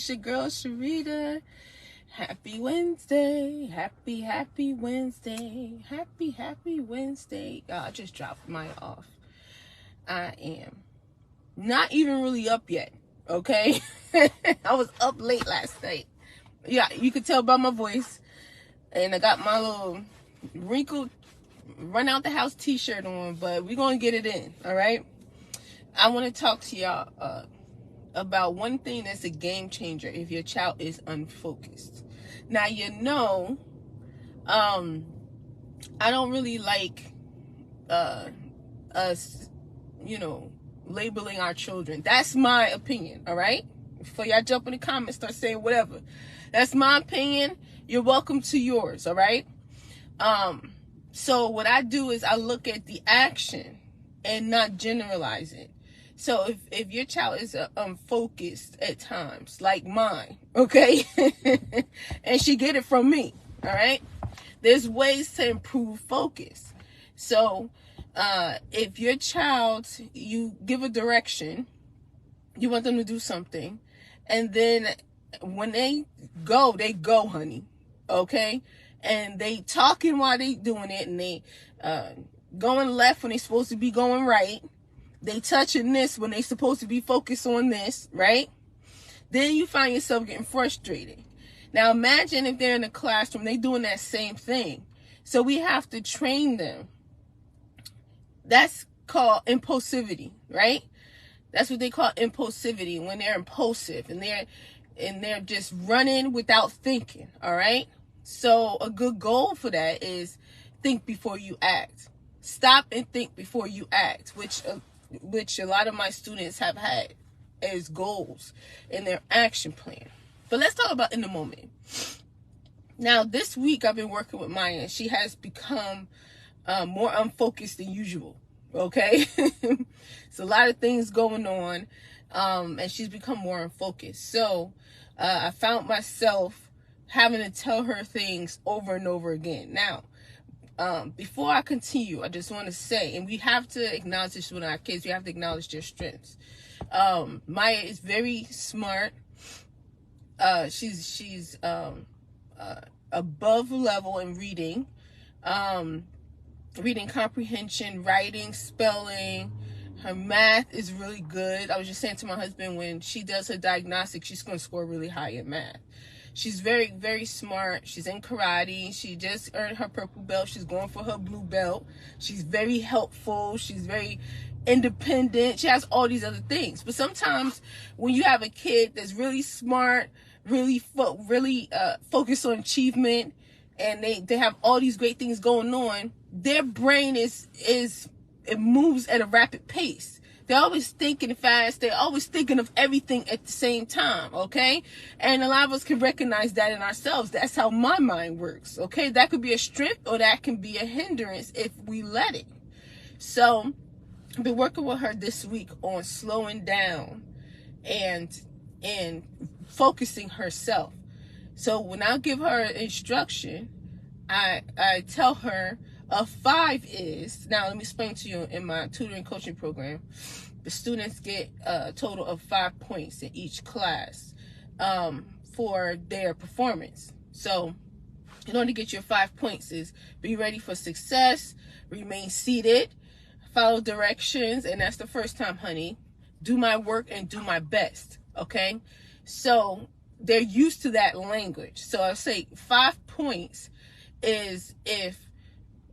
It's your girl, Sharita. Happy Wednesday. Happy Wednesday. Happy Wednesday. I just dropped mine off. I am not even really up yet, okay? I was up late last night. Yeah, you could tell by my voice. And I got my little wrinkled run out the house t-shirt on, but we're going to get it in, all right? I want to talk to y'all about one thing that's a game changer if your child is unfocused. Now, I don't really like us, labeling our children. That's my opinion, all right? Before y'all jump in the comments, start saying whatever. That's my opinion. You're welcome to yours, all right? So what I do is I look at the action and not generalize it. So if your child is unfocused at times, like mine, okay, and she get it from me, all right, there's ways to improve focus. So if your child, you give a direction, you want them to do something, and then when they go, honey, okay, and they talking while they doing it, and they going left when they supposed to be going right. They touching this when they supposed to be focused on this, right? Then you find yourself getting frustrated. Now imagine if they're in a classroom, they doing that same thing. So we have to train them. That's called impulsivity, right? That's what they call impulsivity, when they're impulsive and they're just running without thinking, all right? So a good goal for that is think before you act. Stop and think before you act, which a lot of my students have had as goals in their action plan. But let's talk about in the moment. Now, this week I've been working with Maya, and she has become more unfocused than usual, okay? It's a lot of things going on, and she's become more unfocused. So I found myself having to tell her things over and over again. Now, before I continue, I just want to say, and we have to acknowledge this with our kids, we have to acknowledge their strengths. Maya is very smart. She's above level in reading, reading comprehension, writing, spelling. Her math is really good. I was just saying to my husband, when she does her diagnostic, she's going to score really high in math. She's very, very smart. She's in karate. She just earned her purple belt. She's going for her blue belt. She's very helpful. She's very independent. She has all these other things. But sometimes when you have a kid that's really smart, really focused on achievement, and they have all these great things going on, their brain it moves at a rapid pace. They're always thinking fast. They're always thinking of everything at the same time, okay? And a lot of us can recognize that in ourselves. That's how my mind works, okay? That could be a strength or that can be a hindrance if we let it. So I've been working with her this week on slowing down and focusing herself. So when I give her instruction, I tell her, a 5 is, now let me explain to you, in my tutoring coaching program, the students get a total of 5 points in each class for their performance. So in order to get your 5 points is be ready for success, remain seated, follow directions, and that's the first time, honey, do my work and do my best, okay? So they're used to that language. So I say 5 points is if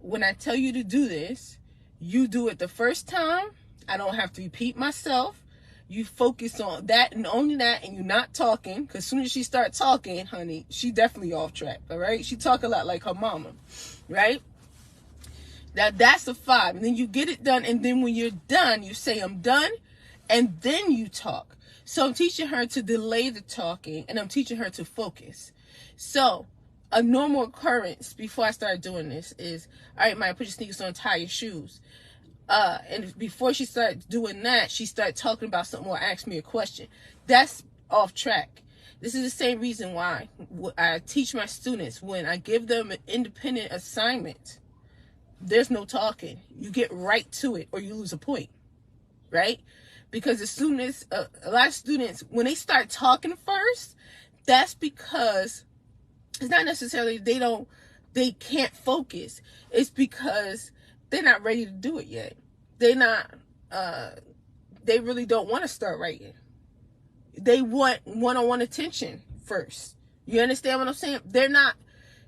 when I tell you to do this, you do it the first time. I don't have to repeat myself. You focus on that and only that, and you're not talking. Because as soon as she starts talking, honey, she definitely off track, all right? She talk a lot like her mama, right? That's a 5. And then you get it done, and then when you're done, you say, I'm done, and then you talk. So I'm teaching her to delay the talking, and I'm teaching her to focus. So a normal occurrence before I started doing this is, all right, Maya, put your sneakers on, tie your shoes. And before she started doing that, she started talking about something or asked me a question. That's off track. This is the same reason why I teach my students, when I give them an independent assignment, there's no talking. You get right to it or you lose a point, right? Because as soon as a lot of students, when they start talking first, that's because it's not necessarily they can't focus. It's because they're not ready to do it yet. They really don't want to start writing. They want one-on-one attention first. You understand what I'm saying? They're not,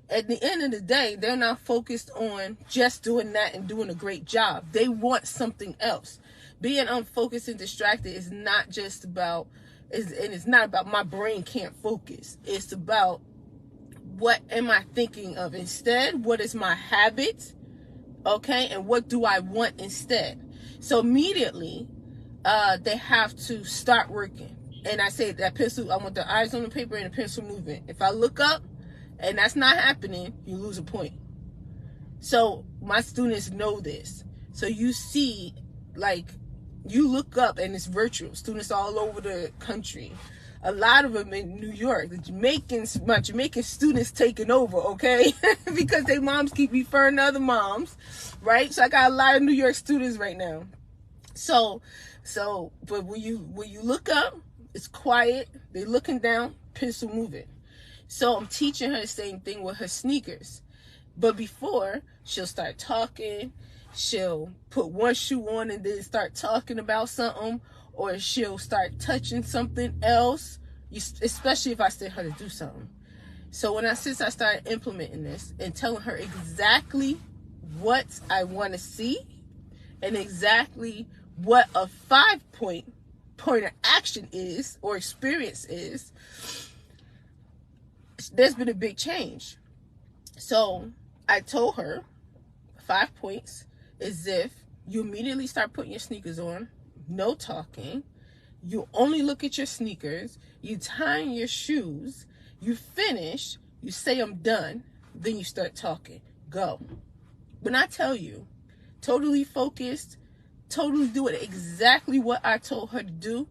at the end of the day, they're not focused on just doing that and doing a great job. They want something else. Being unfocused and distracted is not just about, and it's not about my brain can't focus. It's about, what am I thinking of instead? What is my habit? Okay, and what do I want instead? So immediately, they have to start working. And I say that pencil, I want the eyes on the paper and the pencil moving. If I look up and that's not happening, you lose a point. So my students know this. So you see, like, you look up and it's virtual. Students all over the country. A lot of them in New York. My Jamaican students taking over, okay? Because their moms keep referring to other moms, right? So I got a lot of New York students right now. But when you look up, it's quiet. They're looking down, pencil moving. So I'm teaching her the same thing with her sneakers. But before, she'll start talking. She'll put one shoe on and then start talking about something. Or she'll start touching something else. Especially if I send her to do something. So since I started implementing this and telling her exactly what I want to see. And exactly what a 5-point of action is or experience is, there's been a big change. So I told her 5 points is if you immediately start putting your sneakers on, no talking, you only look at your sneakers, you tie your shoes, you finish, you say I'm done, then you start talking. Go. When I tell you, totally focused, totally doing exactly what I told her to do,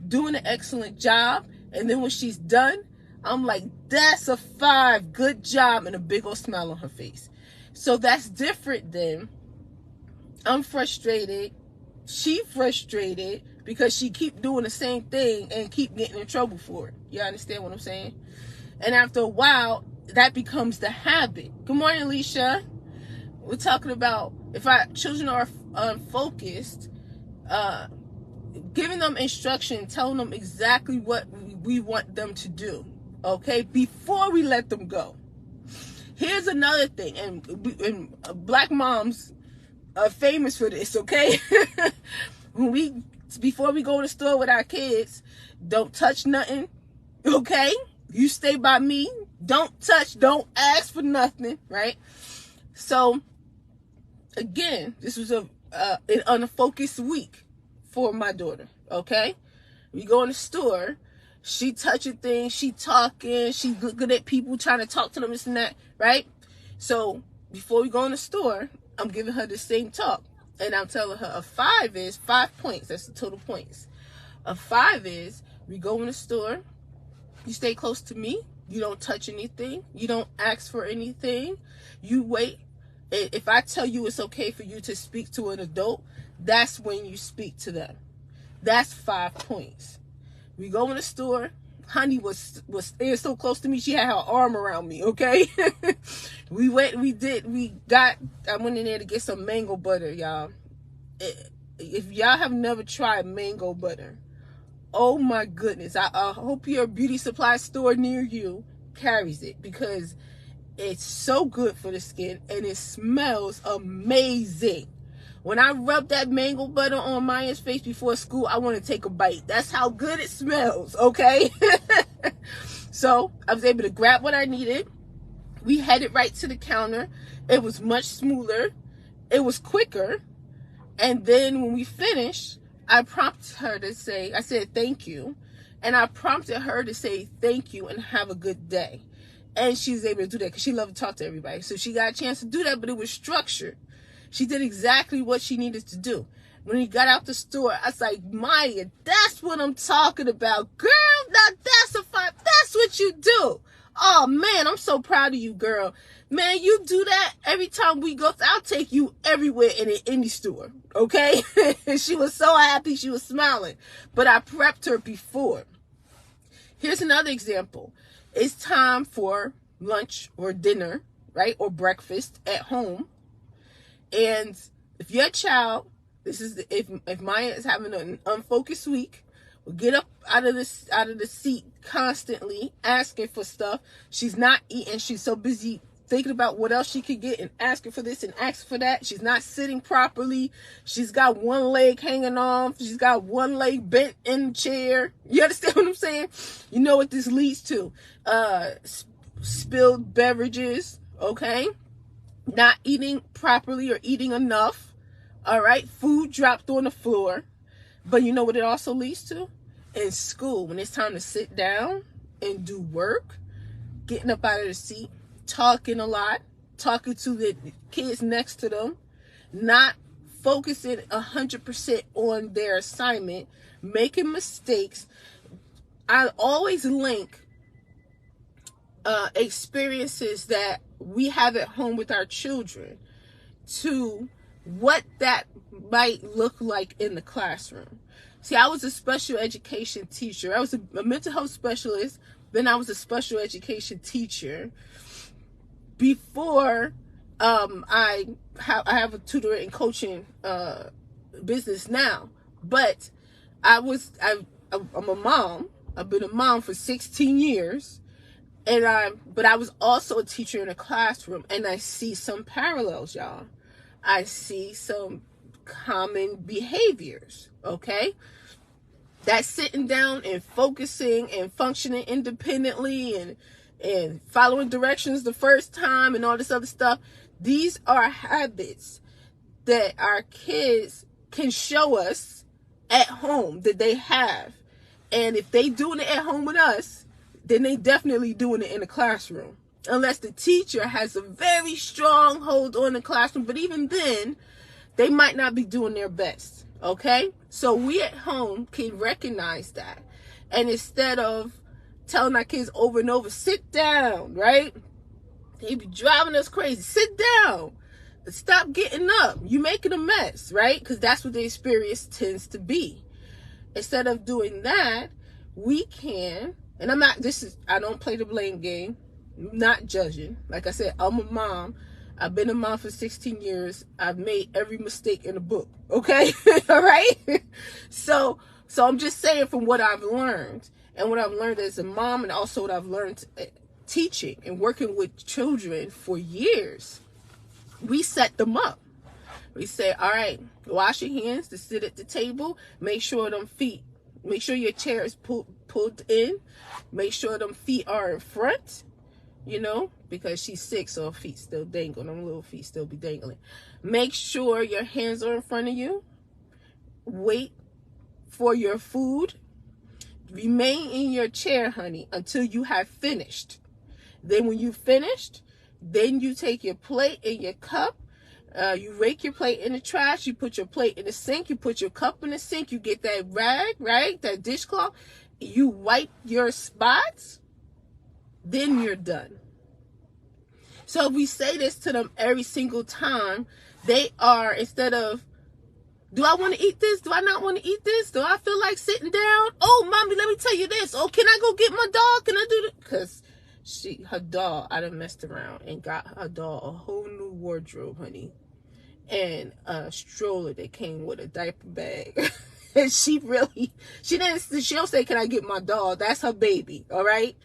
doing an excellent job, and then when she's done, I'm like, that's a 5, good job, and a big old smile on her face. So that's different than I'm frustrated, she frustrated, because she keep doing the same thing and keep getting in trouble for it. You understand what I'm saying? And after a while, that becomes the habit. Good morning, Alicia. We're talking about if our children are unfocused, giving them instruction, telling them exactly what we want them to do, okay, before we let them go. Here's another thing, and black moms are famous for this, okay? Before we go to the store with our kids, don't touch nothing, okay? You stay by me. Don't touch, don't ask for nothing, right? So, again, this was an unfocused week for my daughter, okay? We go in the store, she touching things, she talking, she looking at people, trying to talk to them, this and that, right? So, before we go in the store, I'm giving her the same talk. And I'm telling her a 5 is 5 points. That's the total points. A 5 is we go in the store, you stay close to me, you don't touch anything, you don't ask for anything, you wait. If I tell you it's okay for you to speak to an adult, that's when you speak to them. That's 5 points. We go in the store. Honey was staying so close to me, she had her arm around me, okay? I went in there to get some mango butter, y'all. If y'all have never tried mango butter, oh my goodness. I hope your beauty supply store near you carries it, because it's so good for the skin and it smells amazing. When I rub that mango butter on Maya's face before school, I want to take a bite. That's how good it smells, okay? So I was able to grab what I needed. We headed right to the counter. It was much smoother. It was quicker. And then when we finished, I prompted her to say, I said, thank you. And I prompted her to say, thank you and have a good day. And she was able to do that because she loved to talk to everybody. So she got a chance to do that, but it was structured. She did exactly what she needed to do. When we got out the store, I was like, Maya, that's what I'm talking about. Girl, now that's a 5. That's what you do. Oh, man, I'm so proud of you, girl. Man, you do that every time we go. I'll take you everywhere in any store, okay? She was so happy. She was smiling. But I prepped her before. Here's another example. It's time for lunch or dinner, right? Or breakfast at home. And if your child, if Maya is having an unfocused week, will get up out of the seat constantly asking for stuff. She's not eating. She's so busy thinking about what else she could get and asking for this and asking for that. She's not sitting properly. She's got one leg hanging off. She's got one leg bent in the chair. You understand what I'm saying? You know what this leads to. Spilled beverages, okay? Not eating properly or eating enough. All right? Food dropped on the floor. But you know what it also leads to? In school, when it's time to sit down and do work, getting up out of the seat, talking a lot, talking to the kids next to them, not focusing 100% on their assignment, making mistakes. I always link experiences that we have at home with our children to what that might look like in the classroom. See, I was a special education teacher. I was a mental health specialist. Then I was a special education teacher. Before I have a tutoring and coaching business now, but I'm a mom. I've been a mom for 16 years, but I was also a teacher in a classroom, and I see some parallels, y'all. I see some common behaviors. Okay, that's sitting down and focusing and functioning independently and following directions the first time and all this other stuff. These are habits that our kids can show us at home that they have. And if they doing it at home with us, then they definitely doing it in the classroom. Unless the teacher has a very strong hold on the classroom. But even then, they might not be doing their best. Okay? So we at home can recognize that. And instead of telling our kids over and over, sit down, right? They be driving us crazy. Sit down. Stop getting up. You're making a mess, right? Because that's what the experience tends to be. Instead of doing that, we can, and I don't play the blame game. I'm not judging. Like I said, I'm a mom. I've been a mom for 16 years. I've made every mistake in the book. Okay? All right? So I'm just saying from what I've learned. And what I've learned as a mom, and also what I've learned teaching and working with children for years, we set them up. We say, all right, wash your hands to sit at the table. Make sure your chair is pulled in. Make sure them feet are in front, because she's sick, so her feet still dangle. Them little feet still be dangling. Make sure your hands are in front of you. Wait for your food. Remain in your chair, honey, until you have finished. Then when you finished, then you take your plate and your cup. You rake your plate in the trash. You put your plate in the sink. You put your cup in the sink. You get that rag, right? That dishcloth. You wipe your spots. Then you're done. So if we say this to them every single time, they are, instead of, do I want to eat this? Do I not want to eat this? Do I feel like sitting down? Oh, mommy, let me tell you this. Oh, can I go get my dog? Can I do that? Because her doll, I done messed around and got her doll a whole new wardrobe, honey. And a stroller that came with a diaper bag. And she don't say, can I get my doll? That's her baby, all right?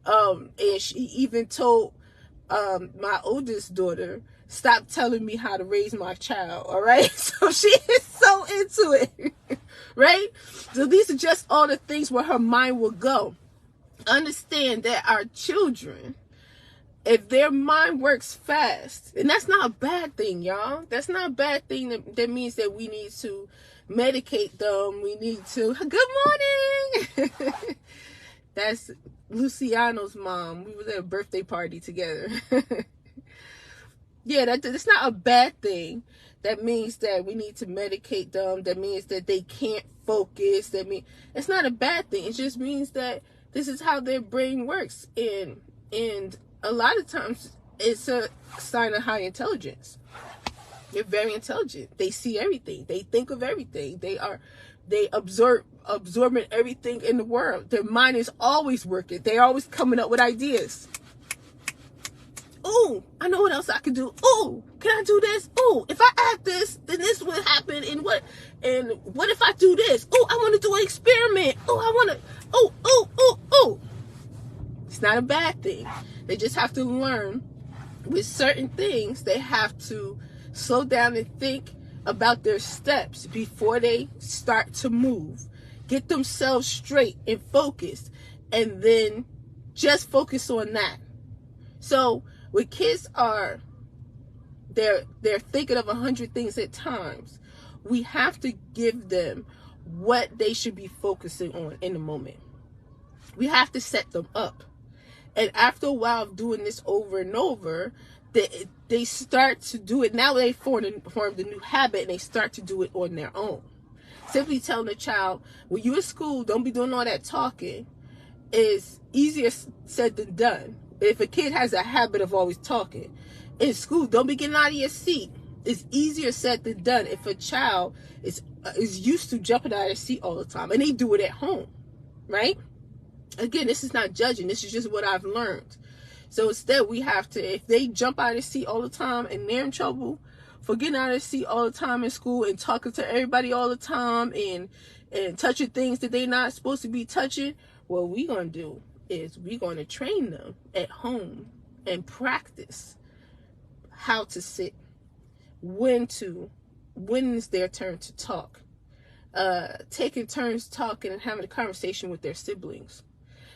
And she even told my oldest daughter, stop telling me how to raise my child, all right? So she is so into it, right? So these are just all the things where her mind will go. Understand that our children, if their mind works fast, and that's not a bad thing, y'all. That's not a bad thing. That means that we need to medicate them. We need to, good morning. That's Luciano's mom. We was at a birthday party together. Yeah, that's not a bad thing. That means that we need to medicate them. That means that they can't focus. It's not a bad thing. It just means that this is how their brain works. And a lot of times it's a sign of high intelligence. They're very intelligent. They see everything. They think of everything. They are They absorbing everything in the world. Their mind is always working. They're always coming up with ideas. Oh, I know what else I can do. Oh, can I do this? Oh, if I add this, then this will happen. And what if I do this? Oh, I want to do an experiment. Oh, I want to. Oh. It's not a bad thing. They just have to learn with certain things. They have to slow down and think about their steps before they start to move. Get themselves straight and focused, and then just focus on that. So when kids are, they're thinking of 100 things at times, we have to give them what they should be focusing on in the moment. We have to set them up. And after a while of doing this over and over, they start to do it. Now they form the new habit, and they start to do it on their own. Simply telling a child, when you're in school, don't be doing all that talking, is easier said than done. If a kid has a habit of always talking in school, don't be getting out of your seat. It's easier said than done if a child is used to jumping out of their seat all the time, and they do it at home, right? Again, this is not judging. This is just what I've learned. So instead, we have to, if they jump out of their seat all the time and they're in trouble for getting out of their seat all the time in school and talking to everybody all the time and touching things that they're not supposed to be touching, what we're going to do is we're going to train them at home and practice how to sit, when is their turn to talk, taking turns talking and having a conversation with their siblings,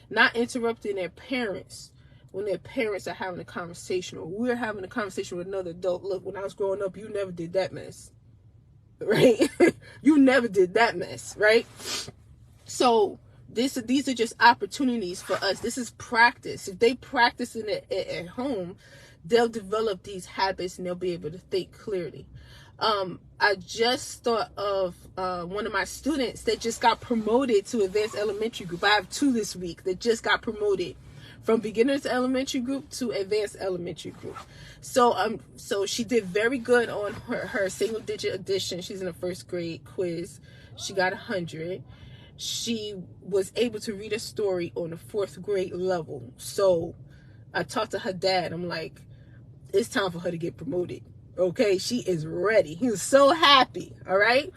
not interrupting their parents when their parents are having a conversation, or we're having a conversation with another adult. Look, when I was growing up, you never did that mess, right? You never did that mess, right? So these are just opportunities for us. This is practice. If they practice it at home, they'll develop these habits and they'll be able to think clearly. I just thought of one of my students that just got promoted to advanced elementary group. I have 2 this week that just got promoted from beginners elementary group to advanced elementary group. So she did very good on her single digit addition. She's in the 1st grade quiz. She got 100. She was able to read a story on the 4th grade level. So I talked to her dad. I'm like, it's time for her to get promoted. Okay, she is ready. He was so happy. All right.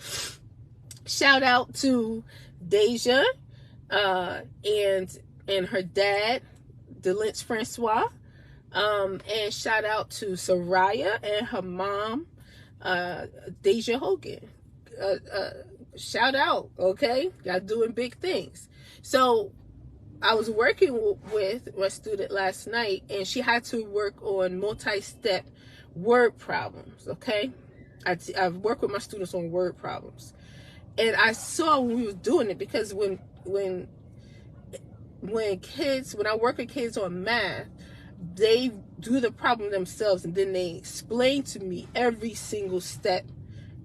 Shout out to Deja and her dad, Delence Francois. And shout out to Soraya and her mom, Deja Hogan. Shout out. Okay, y'all doing big things. So I was working with a student last night, and she had to work on multi-step word problems. Okay, I've worked with my students on word problems, and I saw when we were doing it, because when I work with kids on math, they do the problem themselves, and then they explain to me every single step,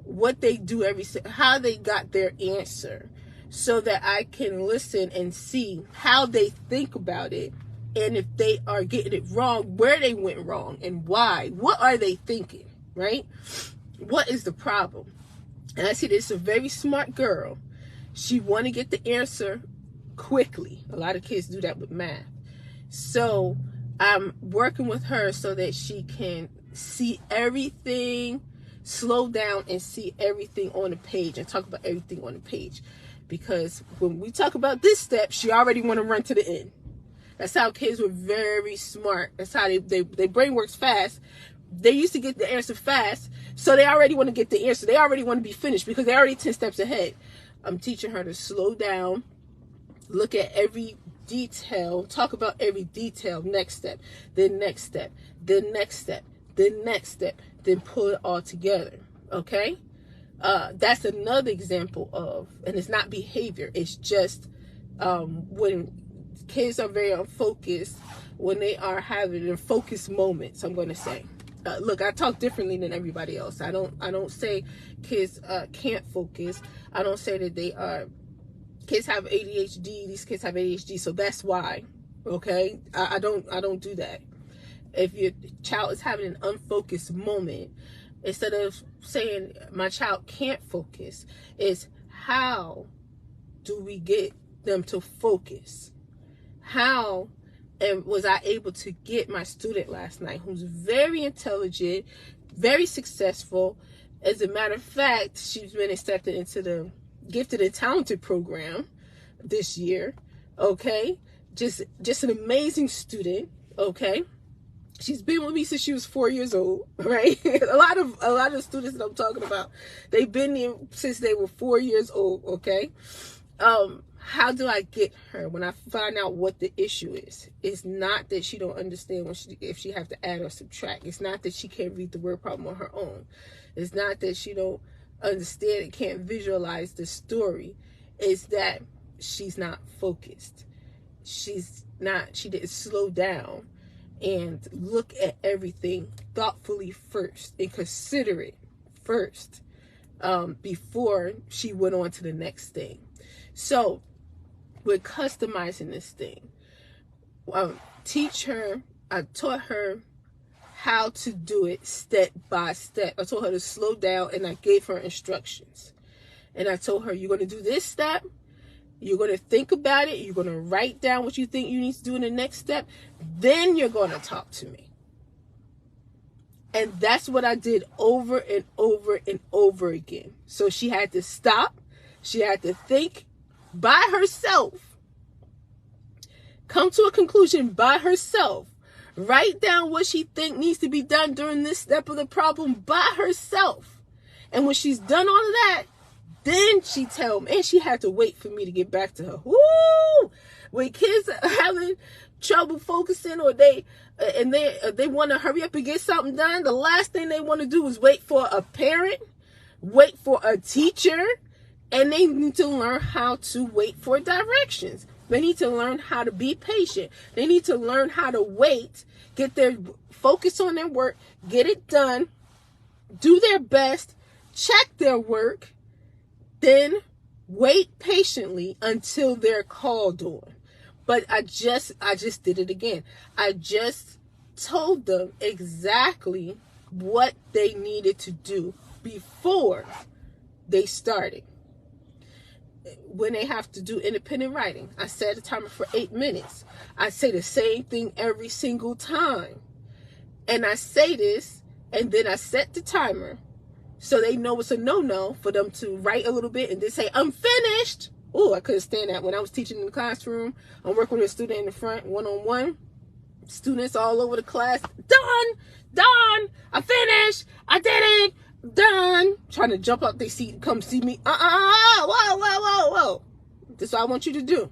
what they do, how they got their answer, so that I can listen and see how they think about it, and if they are getting it wrong, where they went wrong and why. What are they thinking, right? What is the problem? And I see this is a very smart girl. She want to get the answer quickly. A lot of kids do that with math. So I'm working with her so that she can see everything, slow down and see everything on the page, and talk about everything on the page. Because when we talk about this step, she already want to run to the end. That's how kids were very smart. That's how their brain works fast. They used to get the answer fast, so they already want to get the answer. They already want to be finished because they're already 10 steps ahead. I'm teaching her to slow down, look at every detail, talk about every detail, next step, then next step, then next step, then next step, then pull it all together, okay? That's another example of, and it's not behavior, it's just when kids are very unfocused, when they are having their focus moments, I'm going to say. Look, I talk differently than everybody else. I don't say kids can't focus. I don't say that kids have ADHD. These kids have ADHD, so that's why. Okay, I don't do that. If your child is having an unfocused moment, instead of saying my child can't focus, is how do we get them to focus? How and was I able to get my student last night, who's very intelligent, very successful? As a matter of fact, she's been accepted into the Gifted and Talented program this year. Okay, just an amazing student. Okay, she's been with me since she was 4 years old. Right, a lot of students that I'm talking about, they've been there since they were 4 years old. Okay, how do I get her when I find out what the issue is? It's not that she don't understand if she have to add or subtract. It's not that she can't read the word problem on her own. It's not that she don't understand and can't visualize the story. It's that she's not focused. She didn't slow down and look at everything thoughtfully first and consider it first before she went on to the next thing. So we're customizing this thing. I taught her how to do it step by step. I told her to slow down, and I gave her instructions. And I told her, you're going to do this step. You're going to think about it. You're going to write down what you think you need to do in the next step. Then you're going to talk to me. And that's what I did over and over and over again. So she had to stop. She had to think by herself, come to a conclusion by herself, write down what she thinks needs to be done during this step of the problem by herself. And when she's done all of that, then she tell me, and she had to wait for me to get back to her. Woo! When kids are having trouble focusing, or they want to hurry up and get something done, the last thing they want to do is wait for a parent, wait for a teacher. And they need to learn how to wait for directions. They need to learn how to be patient. They need to learn how to wait, get their focus on their work, get it done, do their best, check their work, then wait patiently until they're called on. But I just did it again. I just told them exactly what they needed to do before they started. When they have to do independent writing, I set a timer for 8 minutes. I say the same thing every single time. And I say this, and then I set the timer so they know it's a no-no for them to write a little bit and then say, I'm finished. Oh, I couldn't stand that. When I was teaching in the classroom, I'm working with a student in the front, one-on-one. Students all over the class. Done. I finished. I did it. Done. Trying to jump out their seat and come see me. Whoa. This is what I want you to do.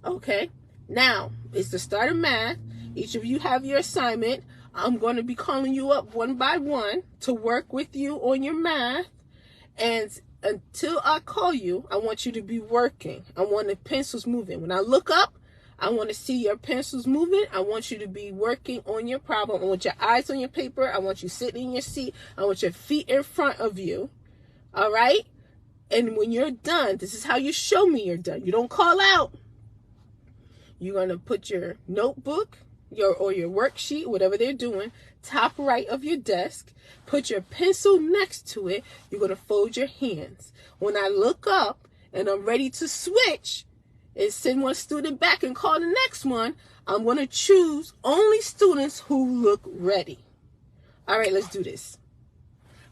Okay. Now, it's the start of math. Each of you have your assignment. I'm going to be calling you up one by one to work with you on your math. And until I call you, I want you to be working. I want the pencils moving. When I look up, I want to see your pencils moving. I want you to be working on your problem. I want your eyes on your paper. I want you sitting in your seat. I want your feet in front of you. All right? And when you're done, this is how you show me you're done. You don't call out. You're going to put your notebook or your worksheet, whatever they're doing, top right of your desk. Put your pencil next to it. You're going to fold your hands. When I look up and I'm ready to switch and send one student back and call the next one, I'm going to choose only students who look ready. All right, let's do this.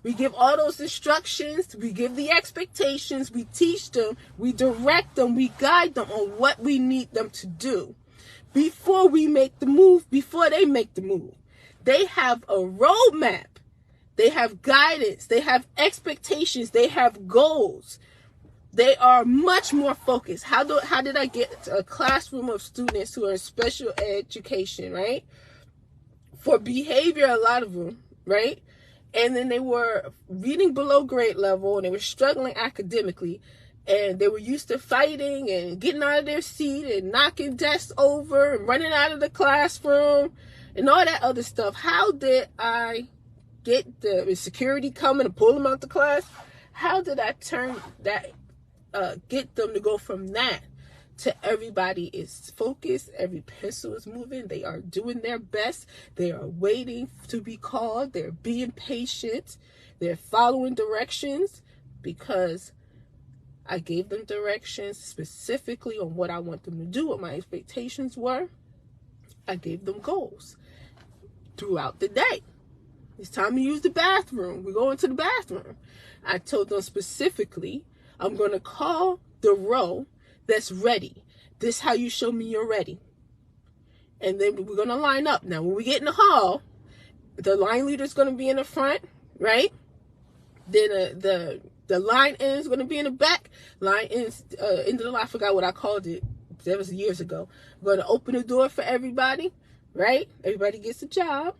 We give all those instructions. We give the expectations. We teach them. We direct them. We guide them on what we need them to do before we make the move, before they make the move. They have a roadmap. They have guidance. They have expectations. They have goals. They are much more focused. How did I get a classroom of students who are in special education, right? For behavior, a lot of them, right? And then they were reading below grade level, and they were struggling academically, and they were used to fighting and getting out of their seat and knocking desks over and running out of the classroom and all that other stuff. How did I get the security coming and pull them out the class? How did I turn that, get them to go from that to everybody is focused, every pencil is moving, they are doing their best, they are waiting to be called, they're being patient, they're following directions, because I gave them directions specifically on what I want them to do, what my expectations were. I gave them goals throughout the day. It's time to use the bathroom. We go into the bathroom. I told them specifically, I'm going to call the row that's ready. This is how you show me you're ready. And then we're going to line up. Now, when we get in the hall, the line leader is going to be in the front, right? Then the line end is going to be in the back. Line ends, end of the line, I forgot what I called it. That was years ago. I'm going to open the door for everybody, right? Everybody gets a job.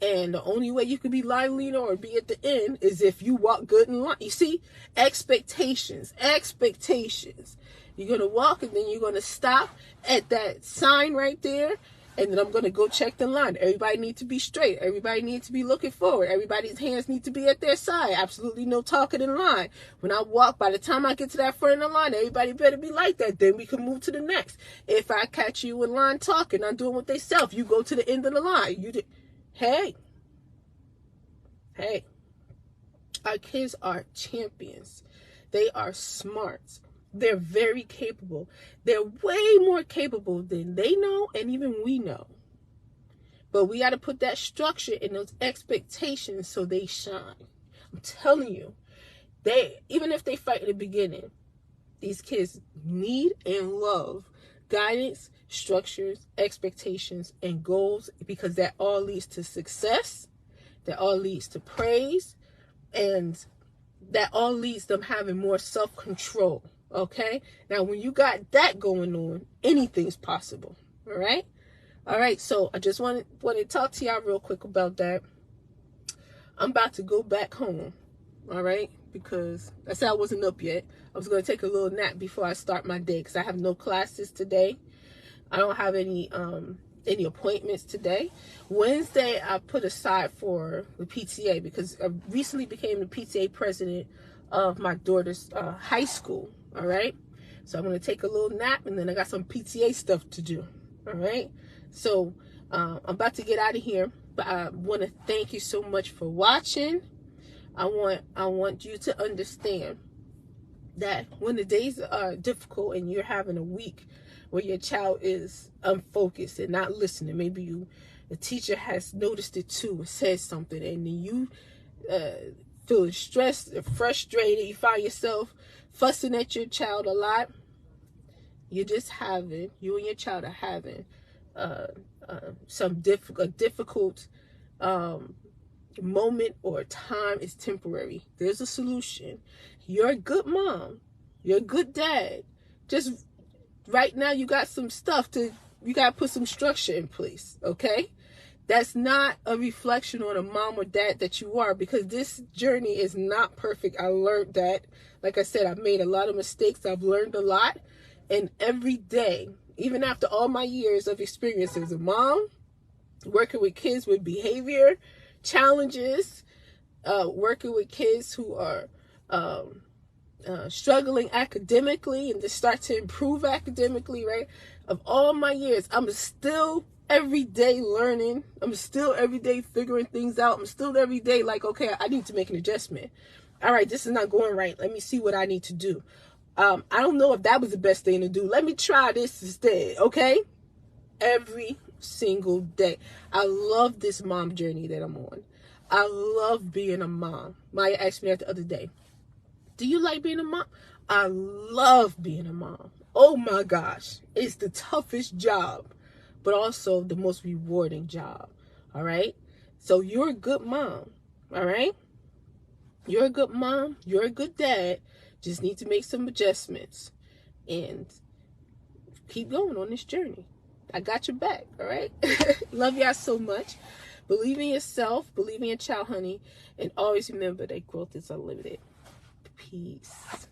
And the only way you can be line leader or be at the end is if you walk good in line. You see? Expectations. You're going to walk and then you're going to stop at that sign right there. And then I'm going to go check the line. Everybody needs to be straight. Everybody needs to be looking forward. Everybody's hands need to be at their side. Absolutely no talking in line. When I walk, by the time I get to that front of the line, everybody better be like that. Then we can move to the next. If I catch you in line talking, not doing what they self, you go to the end of the line. Hey. Our kids are champions. They are smart. They're very capable. They're way more capable than they know and even we know. But we got to put that structure in those expectations so they shine. I'm telling you, even if they fight in the beginning, these kids need and love guidance, structures, expectations, and goals, because that all leads to success, that all leads to praise, and that all leads them having more self-control. Okay, now when you got that going on, anything's possible. All right, so I just want to talk to y'all real quick about that. I'm about to go back home, all right, because I said I wasn't up yet. I was going to take a little nap before I start my day because I have no classes today. I don't have any appointments today. Wednesday I put aside for the PTA because I recently became the PTA president of my daughter's high school. All right, so I'm going to take a little nap and then I got some PTA stuff to do. All right, so I'm about to get out of here, but I want to thank you so much for watching. I want you to understand that when the days are difficult and you're having a week where your child is unfocused and not listening, maybe the teacher has noticed it too, says something, and then you feeling stressed or frustrated, you find yourself fussing at your child a lot, you and your child are having some difficult moment or time is temporary. There's a solution. You're a good mom. You're a good dad. Just right now you got some stuff you got to put some structure in place, okay? That's not a reflection on a mom or dad that you are, because this journey is not perfect. I learned that. Like I said, I've made a lot of mistakes. I've learned a lot. And every day, even after all my years of experience as a mom, working with kids with behavior challenges, working with kids who are struggling academically and just start to improve academically, right? Of all my years, I'm still every day learning. I'm still every day figuring things out. I'm still every day like, okay, I need to make an adjustment. All right, this is not going right. Let me see what I need to do. I don't know if that was the best thing to do. Let me try this instead, okay? Every single day. I love this mom journey that I'm on. I love being a mom. Maya asked me that the other day. Do you like being a mom? I love being a mom. Oh my gosh. It's the toughest job, but also the most rewarding job. All right? So you're a good mom. All right? You're a good mom. You're a good dad. Just need to make some adjustments and keep going on this journey. I got your back. All right? Love y'all so much. Believe in yourself. Believe in your child, honey. And always remember that growth is unlimited. Peace.